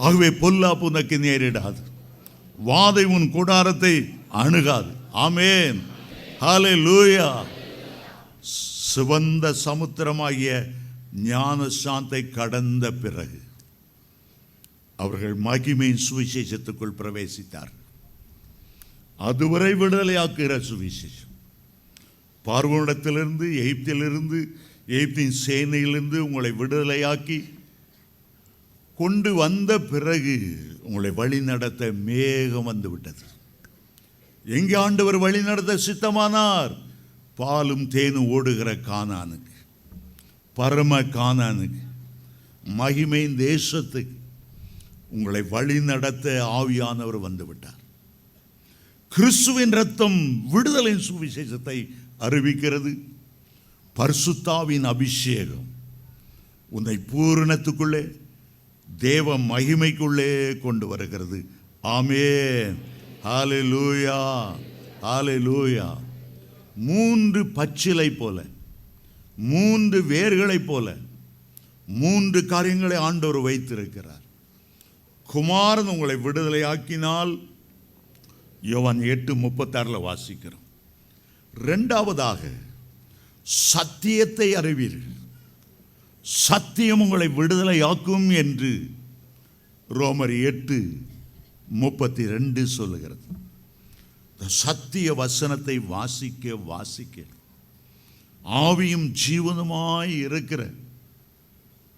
ஆகவே பொல்லாப்பு உனக்கு நேரிடாது, வாதை உன் கூடாரத்தை அணுகாது. ஆமென், ஹல்லேலூயா. சிவந்த சமுத்திரமாகிய ஞானசாந்தை கடந்த பிறகு அவர்கள் மகிமையின் சுவிசேஷத்துக்குள் பிரவேசித்தார். அதுவரை விடுதலையாக்குகிற சுவிசேஷம். பார்வோனிடத்திலிருந்து, எகிப்திலிருந்து, எகிப்தின் சேனையிலிருந்து உங்களை விடுதலையாக்கி கொண்டு வந்த பிறகு உங்களை வழி நடத்த மேகம் வந்து விட்டது. எங்கே ஆண்டவர் வழி நடத்த சித்தமானார்? பாலும் தேனும் ஓடுகிற கானானுக்கு, பரம கானானுக்கு, மகிமையின் தேசத்துக்கு உங்களை வழி நடத்த ஆவியானவர் வந்து விட்டார். கிறிஸ்துவின் இரத்தம் விடுதலையின் சுவிசேஷத்தை அறிவிக்கிறது. பரிசுத்தாவின் அபிஷேகம் உன்னை பூரணத்துக்குள்ளே, தேவ மகிமைக்குள்ளே கொண்டு வருகிறது. ஆமென், ஹல்லேலூயா, ஹல்லேலூயா. 3 பச்சிலை போல, 3 வேர்களை போல 3 காரியங்களை ஆண்டவர் வைத்திருக்கிறார். குமாரன் உங்களை விடுதலையாக்கினால் யோவான் 8:36 வாசிக்கிறோம். இரண்டாவதாக சத்தியத்தை அறிவீர்கள், சத்தியம் உங்களை விடுதலையாக்கும் என்று ரோமர் 8:32 சொல்லுகிறது. சத்திய வசனத்தை வாசிக்க வாசிக்க ஆவியும் ஜீவனுமாய் இருக்கிற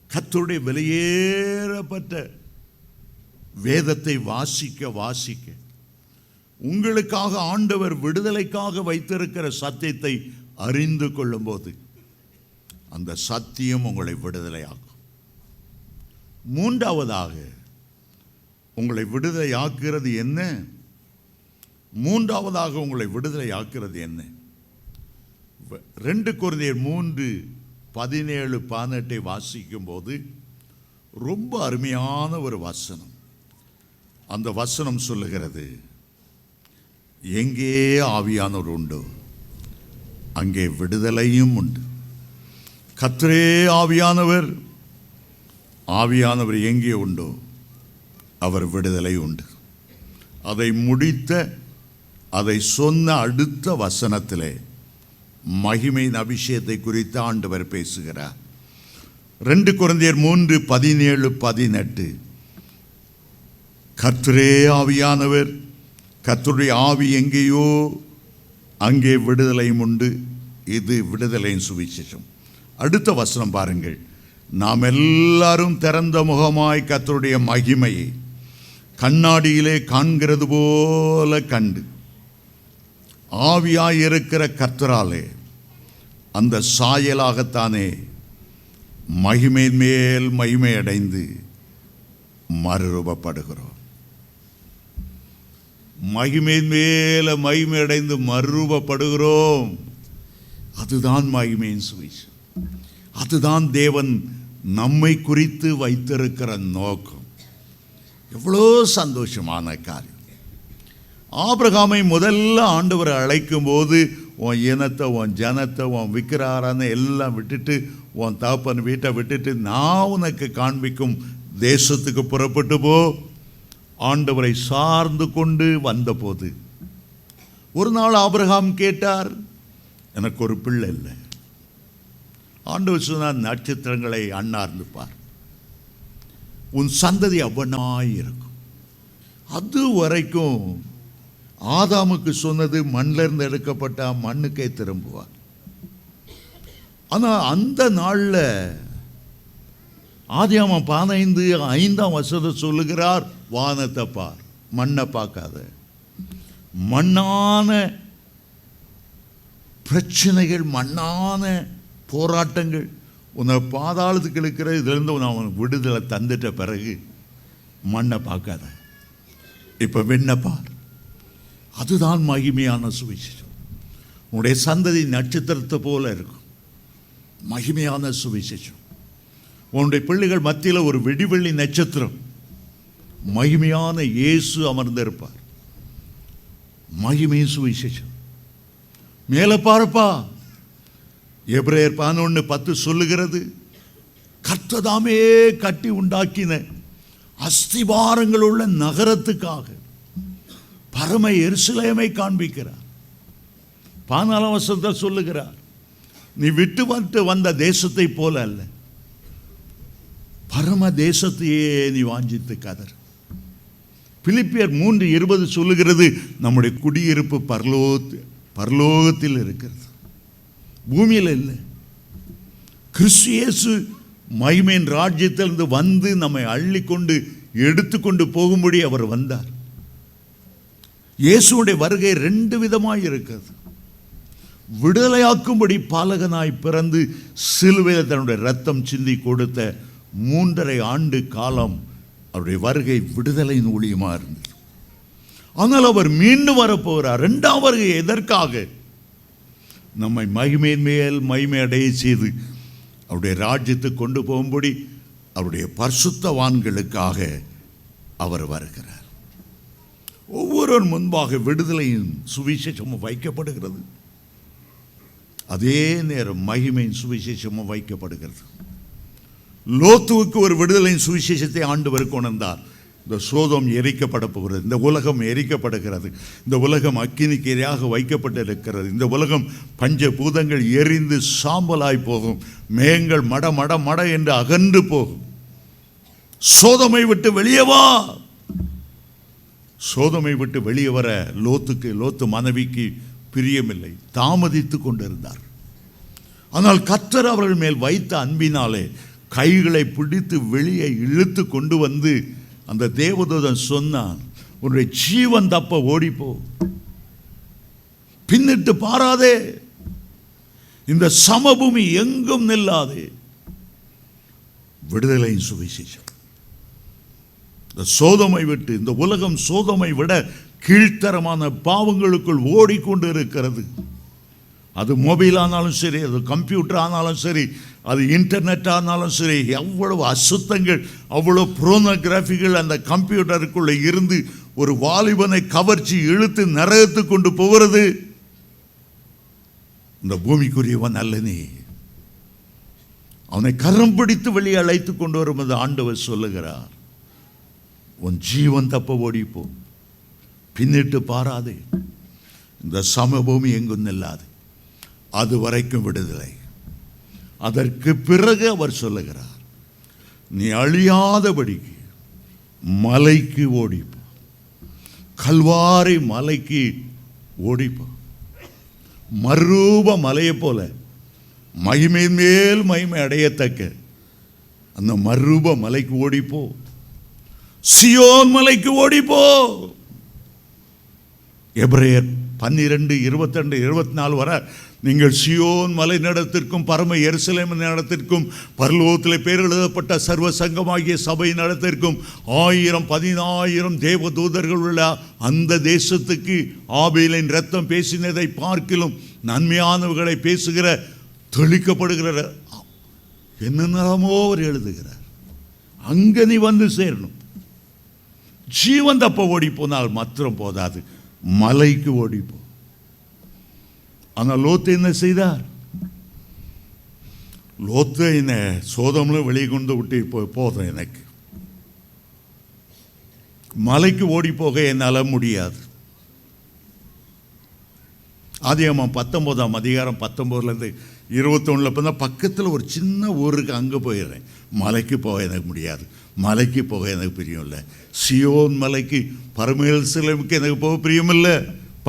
கர்த்தருடைய வெளியேறப்பட்ட வேதத்தை வாசிக்க வாசிக்க உங்களுக்காக ஆண்டவர் விடுதலைக்காக வைத்திருக்கிற சத்தியத்தை அறிந்து கொள்ளும் போது அந்த சத்தியம் உங்களை விடுதலையாக்கும். மூன்றாவதாக உங்களை விடுதலையாக்குறது என்ன? மூன்றாவதாக உங்களை விடுதலையாக்குறது என்ன? 2 கொரிந்தியர் 3:17-18 வாசிக்கும் போது ரொம்ப அருமையான ஒரு வசனம். அந்த வசனம் சொல்லுகிறது, எங்கே ஆவியானவர் உண்டோ அங்கே விடுதலையும் உண்டு. கர்த்தரே ஆவியானவர், ஆவியானவர் எங்கே உண்டோ அவர் விடுதலை உண்டு. அதை முடித்த, அதை சொன்ன அடுத்த வசனத்திலே மகிமையின் அபிஷேகத்தை குறித்து ஆண்டவர் பேசுகிறார். 2 கொரிந்தியர் 3:17-18 கர்த்தரே ஆவியானவர், கர்த்தருடைய ஆவி எங்கேயோ அங்கே விடுதலையும் உண்டு. இது விடுதலையின் சுவிசேஷம். அடுத்த வசனம் பாருங்கள், நாம் எல்லாரும் திறந்த முகமாய் கர்த்தருடைய மகிமையை கண்ணாடியிலே காண்கிறது போல கண்டு ஆவியாயிருக்கிற கர்த்தராலே அந்த சாயலாகத்தானே மகிமையின் மேல் மகிமை அடைந்து மறுரூபப்படுகிறோம். மகிமையின் மேல மகிமை அடைந்து மறுரூபப்படுகிறோம். அதுதான் மகிமையின் சுவிசேஷம். அதுதான் தேவன் நம்மை குறித்து வைத்திருக்கிற நோக்கம். எவ்வளோ சந்தோஷமான காரியம். ஆபிரகாமை முதல்ல ஆண்டவர் அழைக்கும் போது உன் இனத்தை, உன் ஜனத்தை, உன் விக்கிரகாரனை எல்லாம் விட்டுட்டு, உன் தகப்பன் வீட்டை விட்டுட்டு நான் உனக்கு காண்பிக்கும் தேசத்துக்கு புறப்பட்டு போ. ஆண்டவரை சார்ந்து கொண்டு வந்தபோது ஒரு நாள் ஆபிரகாம் கேட்டார், எனக்கு ஒரு பிள்ளை இல்லை. ஆண்டவர் சொன்னார், நட்சத்திரங்களை அண்ணார்ந்து பார், உன் சந்ததி அவ்வனாய் இருக்கும். அது வரைக்கும் ஆதாமுக்கு சொன்னது மண்ணிலிருந்து எடுக்கப்பட்ட மண்ணுக்கே திரும்புவார். ஆனால் அந்த நாளில் ஆதியாகமம் 15:5 சொல்லுகிறார், வானத்தை பார், மண்ணை பார்க்காத. மண்ணான பிரச்சனைகள், மண்ணான போராட்டங்கள் உன்னை பாதாளத்துக்கு இழுக்கிற இதிலிருந்து நான் உனக்கு விடுதலை தந்துட்ட பிறகு மண்ணை பார்க்காத. இப்ப விண்ணப்பார். அதுதான் மகிமையான சுவிசேஷம். உன்னுடைய சந்ததி நட்சத்திரத்தை போல இருக்கும். மகிமையான சுவிசேஷம். உன்னுடைய பிள்ளைகள் மத்தியில் ஒரு வெடிவெள்ளி நட்சத்திரம், மகிமையான இயேசு அமர்ந்திருப்பார். மகிமை சுவிசேஷம். மேல பார்ப்பா, எபிரேயர் 11:10 சொல்லுகிறது, கர்த்ததாமே கட்டி உண்டாக்கின அஸ்திபாரங்கள் உள்ள நகரத்துக்காக பரம எருசலேமை காண்பிக்கிறார். 14 வசனத்தில் சொல்லுகிறார், நீ விட்டு வந்த தேசத்தை போல அல்ல, பரம தேசத்தையே நீ வாஞ்சித்து கதர். பிலிப்பியர் 3:20 சொல்லுகிறது, நம்முடைய குடியிருப்பு பரலோகத்தில் இருக்கிறது, பூமியில் இல்லை. கிறிஸ்து இயேசு மகிமையின் ராஜ்யத்திலிருந்து வந்து நம்மை அள்ளிக்கொண்டு எடுத்துக்கொண்டு போகும்படி அவர் வந்தார். இயேசுடைய வருகை 2 விதமாய் இருக்கிறது. விடுதலையாக்கும்படி பாலகனாய் பிறந்து சிலுவையில் தன்னுடைய ரத்தம் சிந்தி கொடுத்த 3.5 ஆண்டு காலம் அவருடைய வருகை விடுதலையின் ஊழியமா இருந்தது. ஆனால் அவர் மீண்டும் வரப்போகிறார். 2ஆம் வருகை எதற்காக? நம்மை மகிமையின் மேல் மகிமை அடைய செய்து அவருடைய ராஜ்யத்துக்கு கொண்டு போகும்படி அவருடைய பரிசுத்தவான்களுக்காக அவர் வருகிறார். ஒவ்வொரு முன்பாக விடுதலையின் சுவிசேஷமும் வைக்கப்படுகிறது. அதே நேரம் மகிமையின் சுவிசேஷமும் வைக்கப்படுகிறது. லோத்துவுக்கு ஒரு விடுதலையின் சுவிசேஷத்தை ஆண்டவர் கொண்டார். இந்த சோதம் எரிக்கப்பட போகிறது, இந்த உலகம் எரிக்கப்படுகிறது, இந்த உலகம் அக்கினிக்கு இரையாக வைக்கப்பட்டிருக்கிறது, இந்த உலகம் பஞ்சபூதங்கள் எரிந்து சாம்பலாய் போகும், மேகங்கள் மட மட மட என்று அகன்று போகும். சோதமை விட்டு வெளியே வா. சோதமை விட்டு வெளியே வர லோத்து மனைவிக்கு பிரியமில்லை, தாமதித்து கொண்டிருந்தார். ஆனால் கர்த்தர் அவர்கள் மேல் வைத்த அன்பினாலே கைகளை பிடித்து வெளியே இழுத்து கொண்டு வந்து அந்த தேவதூதன் சொன்னான், உன்னுடைய ஜீவன் தப்ப ஓடிப்போ, பின்னிட்டு பாராதே, இந்த சமபூமி எங்கும் நில்லாதே. விடுதலையின் சுவிசேஷம். இந்த சோதமை விட்டு, இந்த உலகம் சோதமை விட கீழ்த்தரமான பாவங்களுக்குள் ஓடிக்கொண்டு இருக்கிறது. அது மொபைல் ஆனாலும் சரி, அது கம்ப்யூட்டர் ஆனாலும் சரி, அது இன்டர்நெட் ஆனாலும் சரி, எவ்வளவு அசுத்தங்கள், அவ்வளோ புரோனோகிராஃபிகள் அந்த கம்ப்யூட்டருக்குள்ளே இருந்து ஒரு வாலிபனை கவர்ச்சி இழுத்து நரகத்து கொண்டு போகிறது. இந்த பூமிக்குரியவன் அல்ல நீ. அவனை கரம் பிடித்து வெளியே அழைத்து கொண்டு வரும்போது ஆண்டவர் சொல்லுகிறார், உன் ஜீவன் தப்ப ஓடிப்போ, பின்னிட்டு பாராதே, இந்த சமபூமி எங்கும் நில்லாது, அது வரைக்கும் விடுதலை. அதற்கு பிறகு அவர் சொல்லுகிறார், நீ அழியாதபடிக்கு மலைக்கு ஓடிப்போ, கல்வாரி மலைக்கு ஓடிப்போ. மறுரூப மலையை போல மகிமை மேல் மகிமை அடையத்தக்க அந்த மறுரூப மலைக்கு ஓடிப்போ, சியோன் மலைக்கு ஓடிப்போ. எபிரேயர் 12:22-24 வர, நீங்கள் சியோன் மலை நடத்திற்கும் பரம எருசலேம் நடத்திற்கும் பரலோகத்தில் பேர் எழுதப்பட்ட சர்வ சங்கமாகிய சபை நடத்திற்கும் 1000-10,000 தேவ தூதர்கள் உள்ள அந்த தேசத்துக்கு ஆபேலின் ரத்தம் பேசினதை பார்க்கிலும் நன்மையானவர்களை பேசுகிற தெளிக்கப்படுகிற என்னென்னமோ அவர் எழுதுகிறார். அங்க நீ வந்து சேரணும். ஜீவன் தப்ப ஓடி போனால் மாத்திரம் போதாது, மலைக்கு ஓடிப்போ. ஆனால் லோத்து என்ன செய்தார்? லோத்து என்ன சோதம்ல வெளியே கொண்டு விட்டு போதும், எனக்கு மலைக்கு ஓடி போக என்னால் முடியாது. ஆதியாகமம் 19:19-21 பக்கத்தில் ஒரு சின்ன ஊருக்கு அங்கே போயிடுறேன். மலைக்கு போக எனக்கு முடியாது, மலைக்கு போக எனக்கு பிரியம் இல்லை. சியோன் மலைக்கு பரம எருசலேமுக்கு எனக்கு போக பிரியம் இல்லை.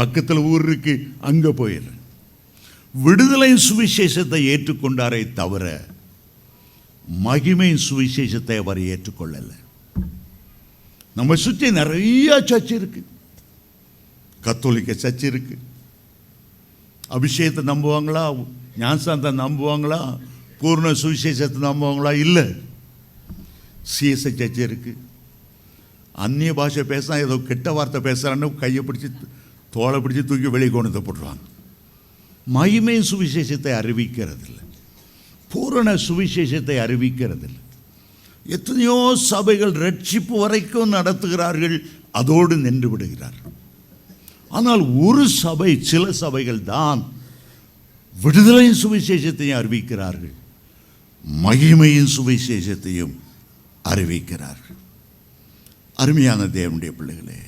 பக்கத்தில் ஊர் இருக்கு, அங்கே போயிடுறேன். விடுதலை சுவிசேஷத்தை ஏற்றுக்கொண்டாரே தவிர மகிமை சுவிசேஷத்தை அவர் ஏற்றுக்கொள்ளலை. நம்ம சுற்றி நிறைய சர்ச் இருக்கு. கத்தோலிக்க சர்ச் இருக்கு. அபிஷேகத்தை நம்புவாங்களா? ஞானஸ்தானத்தை நம்புவாங்களா? பூர்ண சுவிசேஷத்தை நம்புவாங்களா? இல்லை. சிஎஸ்ஐ சர்ச் இருக்கு. அந்நிய பாஷை பேசினா ஏதோ கெட்ட வார்த்தை பேசுகிறான்னு கையை பிடிச்சி தோலை பிடிச்சி தூக்கி வெளியே கொண்டு போட்டுருவாங்க. மகிமை சுவிசேஷத்தை அறிவிக்கிறதில்லை, பூரண சுவிசேஷத்தை அறிவிக்கிறதில்லை. எத்தனையோ சபைகள் ரட்சிப்பு வரைக்கும் நடத்துகிறார்கள், அதோடு நின்று விடுகிறார்கள். ஆனால் ஒரு சபை, சில சபைகள் தான் விடுதலையின் சுவிசேஷத்தையும் அறிவிக்கிறார்கள், மகிமையின் சுவிசேஷத்தையும் அறிவிக்கிறார்கள். அருமையான தேவனுடைய பிள்ளைகளே,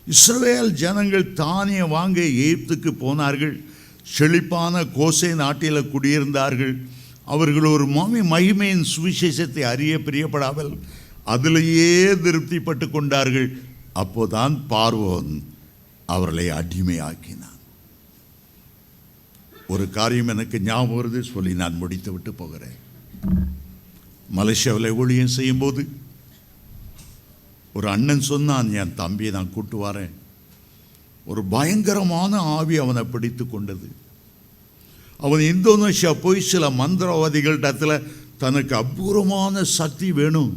இஸ்ரவேல் ஜனங்கள் தானியம் வாங்க எகிப்துக்கு போனார்கள். செழிப்பான கோசே நாட்டில் குடியிருந்தார்கள். அவர்கள் ஒரு மகிமையின் சுவிசேஷத்தை அறிய பிரியப்படாமல் அதிலேயே திருப்திப்பட்டு கொண்டார்கள். அப்போதான் பார்வோன் அவர்களை அடிமையாக்கினான். ஒரு காரியம் எனக்கு ஞாபகம் வருது, சொல்லி நான் முடித்து விட்டு போகிறேன். மலேசியாவில் ஊழியம் செய்யும்போது ஒரு அண்ணன் சொன்னான், என் தம்பியை நான் கூட்டு வரேன். ஒரு பயங்கரமான ஆவி அவனை பிடித்து கொண்டது. அவன் இந்தோனேஷியா போய் சில மந்திரவாதிகளிடத்தில் தனக்கு அபூர்வமான சக்தி வேணும்,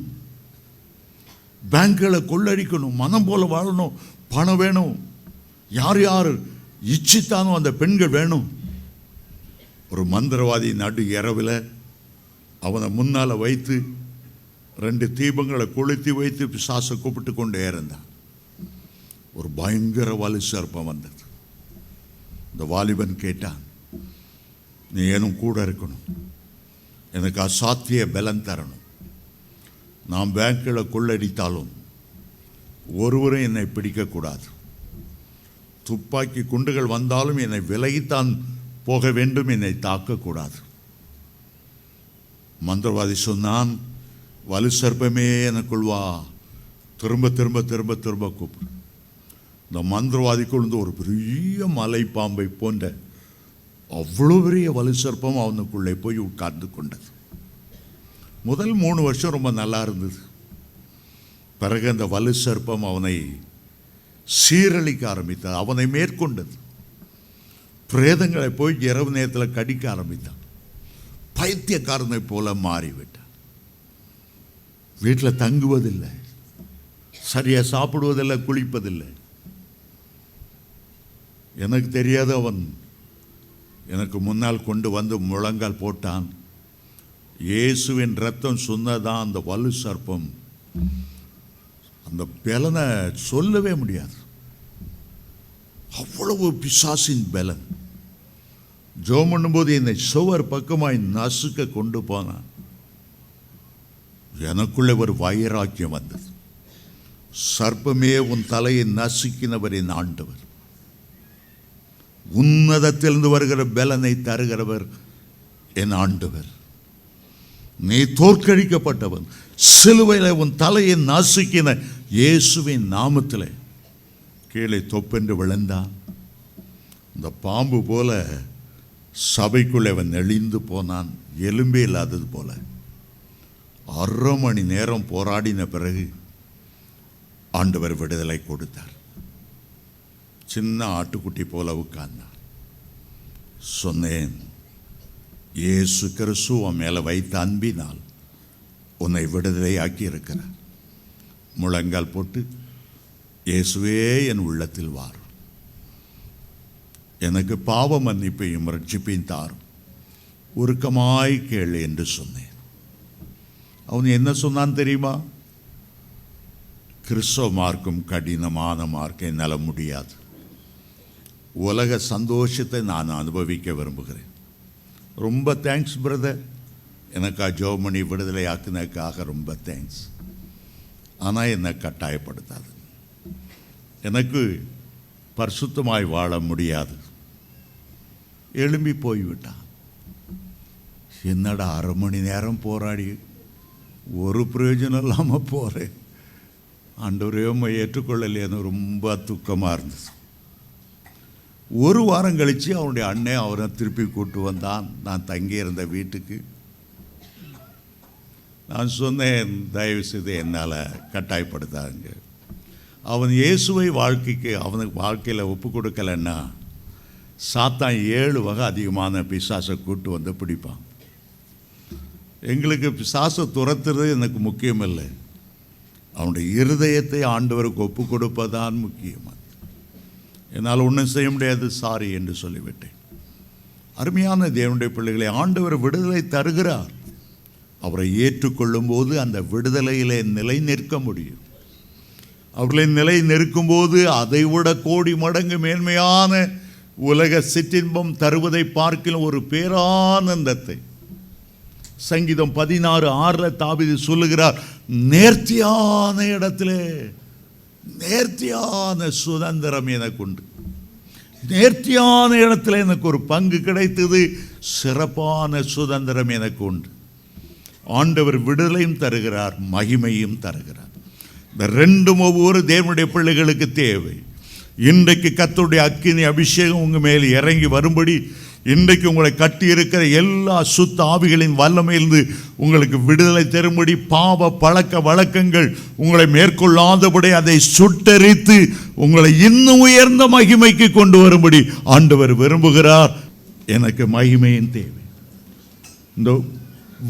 பேங்க்களை கொள்ளடிக்கணும், மனம் போல வாழணும், பணம் வேணும், யார் யார் இச்சித்தானோ அந்த பெண்கள் வேணும். ஒரு மந்திரவாதி நடு இரவில் அவனை முன்னால் வைத்து 2 தீபங்களை கொளுத்தி வைத்து பிசாசை கூப்பிட்டு கொண்டே இருந்தான். ஒரு பயங்கர வலு சர்ப்பம் வந்தது. இந்த வாலிபன் கேட்டான், நீ ஏனும் கூட இருக்கணும், எனக்கு அசாத்திய பலன் தரணும். நான் பேங்கில் கொள்ளடித்தாலும் ஒருவரும் என்னை பிடிக்கக்கூடாது, துப்பாக்கி குண்டுகள் வந்தாலும் என்னை விலகித்தான் போக வேண்டும், என்னை தாக்கக்கூடாது. மந்திரவாதி சொன்னான், வலு சர்ப்பமே எனக்குள் வா, திரும்ப திரும்ப திரும்ப திரும்ப கூப்பிடு. இந்த மந்திரவாதிக்குள் இருந்து ஒரு பெரிய மலை பாம்பை போன்ற அவ்வளோ பெரிய வலு சர்ப்பம் அவனுக்குள்ளே போய் உட்கார்ந்து கொண்டது. முதல் 3 வருஷம் ரொம்ப நல்லா இருந்தது. பிறகு அந்த வலு சர்ப்பம் அவனை சீரழிக்க ஆரம்பித்தது, அவனை மேற்கொண்டது. பிரேதங்களை போய் இரவு நேரத்தில் கடிக்க ஆரம்பித்தான். பைத்தியக்காரனை போல மாறிவிட்டான். வீட்டில் தங்குவதில்லை, சரியாக சாப்பிடுவதில்லை, குளிப்பதில்லை. எனக்கு தெரியாத அவன் எனக்கு முன்னால் கொண்டு வந்து முழங்கால் போட்டான். இயேசுவின் ரத்தம் சொன்னதான் அந்த வலு சர்ப்பம். அந்த பலனை சொல்லவே முடியாது, அவ்வளவு பிசாசின் பலன். ஜெபம் பண்ணும்போது என்னை சுவர் பக்கமாய் நசுக்க கொண்டு போனான். எனக்குள்ளே ஒரு வைராக்கியம் வந்தது. சர்ப்பமே உன் தலையை நசுக்கினவர் என் ஆண்டவர், உன்னதத்திலிருந்து வருகிற பலனை தருகிறவர் என் ஆண்டவர். நீ தோற்கடிக்கப்பட்டவன், சிலுவையில் உன் தலையை நசுக்கின இயேசுவின் நாமத்தில் கீழே தொப்பென்று விழுந்தான். இந்த பாம்பு போல சபைக்குள்ளே அவன் நெளிந்து போனான், எலும்பே இல்லாதது போல. 1/2 மணி நேரம் போராடின பிறகு ஆண்டவர் விடுதலை கொடுத்தார். சின்ன ஆட்டுக்குட்டி போல உட்கார்ந்தார். சொன்னேன், இயேசு கிறிஸ்து உன் மேலே வைத்த அன்பினால் உன்னை விடுதலை ஆக்கி இருக்கிறார். முழங்கால் போட்டு, இயேசுவே என் உள்ளத்தில் வாரும், எனக்கு பாவ மன்னிப்பையும் ரட்சிப்பையும் தாரும், உருக்கமாய் கேளு என்று சொன்னேன். அவன் என்ன சொன்னான் தெரியுமா? கிறிஸ்தவ மார்க்கம் கடினமான மார்க்கம், என்னால் முடியாது. உலக சந்தோஷத்தை நான் அனுபவிக்க விரும்புகிறேன். ரொம்ப தேங்க்ஸ் பிரதர், எனக்கா ஜோமணி விடுதலை ஆக்குனதுக்காக ரொம்ப தேங்க்ஸ். ஆனால் என்னை கட்டாயப்படுத்தாது, எனக்கு பரிசுத்தமாய் வாழ முடியாது. எழும்பி போய்விட்டான். என்னடா 1/2 மணி நேரம் போராடி ஒரு பிரயோஜனம் இல்லாமல் போகிறேன், ஆண்டவரே உம்மை ஏற்றுக்கொள்ளலைன்னு ரொம்ப துக்கமாக இருந்தது. 1 வாரம் கழித்து அவனுடைய அண்ணன் அவரை திருப்பி கூட்டு வந்தான் நான் தங்கியிருந்த வீட்டுக்கு. நான் சொன்னேன், தயவு செய்து என்னால் கட்டாயப்படுத்தாங்க. அவன் இயேசுவை அவனுக்கு வாழ்க்கையில் ஒப்பு கொடுக்கலன்னா சாத்தான் 7 வகை அதிகமான பிசாசை கூட்டு வந்து பிடிப்பான். எங்களுக்கு பிசாசை துரத்துறது எனக்கு முக்கியம் இல்லை, அவனுடைய இருதயத்தை ஆண்டவருக்கு ஒப்பு கொடுப்பதான் முக்கியமாக. என்னால் ஒன்றும் செய்ய முடியாது, சாரி என்று சொல்லிவிட்டேன். அருமையான தேவனுடைய பிள்ளைகளை, ஆண்டவர் விடுதலை தருகிறார். அவரை ஏற்றுக்கொள்ளும் போது அந்த விடுதலையிலே நிலை நிற்க முடியும். அவர்களை நிலை நிற்கும்போது அதைவிட கோடி மடங்கு மேன்மையான உலக சிற்றின்பம் தருவதை பார்க்கிலும் ஒரு பேரானந்தத்தை சங்கீதம் 16:6 தாவீது சொல்லுகிறார், நேர்த்தியான இடத்திலே நேர்த்தியான சுதந்திரம் எனக்கு உண்டு. நேர்த்தியான இடத்துல எனக்கு ஒரு பங்கு கிடைத்தது, சிறப்பான சுதந்திரம் எனக்கு உண்டு. ஆண்டவர் விடுதலையும் தருகிறார், மகிமையும் தருகிறார். இந்த ரெண்டும் ஒவ்வொரு தேவனுடைய பிள்ளைகளுக்கு தேவை. இன்றைக்கு கர்த்தருடைய அக்கினி அபிஷேகம் உங்கள் மேல் இறங்கி வரும்படி, இன்றைக்கு உங்களை கட்டி இருக்கிற எல்லா சுத்த ஆவிகளின் வல்லமையிலிருந்து உங்களுக்கு விடுதலை தரும்படி, பாவ பழக்க வழக்கங்கள் உங்களை மேற்கொள்ளாதபடி அதை சுட்டரித்து உங்களை இன்னும் உயர்ந்த மகிமைக்கு கொண்டு வரும்படி ஆண்டவர் விரும்புகிறார். எனக்கு மகிமையின் தேவை. இந்த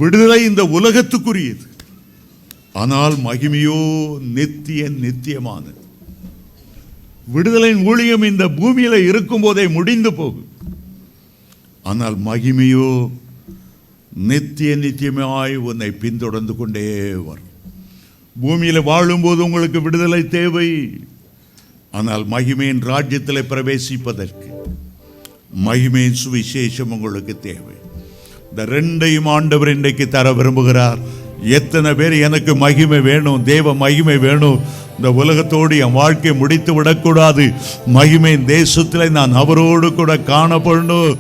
விடுதலை இந்த உலகத்துக்குரியது, ஆனால் மகிமையோ நித்தியமானது. விடுதலையின் ஊழியம் இந்த பூமியில இருக்கும் போதே முடிந்து போகும், ஆனால் மகிமையோ நித்தியமாய் உன்னை பின்தொடர்ந்து கொண்டே வரும். பூமியில் வாழும்போது உங்களுக்கு விடுதலை தேவை, ஆனால் மகிமையின் ராஜ்யத்தில் பிரவேசிப்பதற்கு மகிமையின் சுவிசேஷம் உங்களுக்கு தேவை. இந்த ரெண்டையும் ஆண்டவர் இன்றைக்கு தர விரும்புகிறார். எத்தனை பேர் எனக்கு மகிமை வேணும், தேவ மகிமை வேணும், இந்த உலகத்தோடு என் வாழ்க்கையை முடித்து விடக்கூடாது, மகிமையின் தேசத்தில் நான் அவரோடு கூட காணப்படணும்,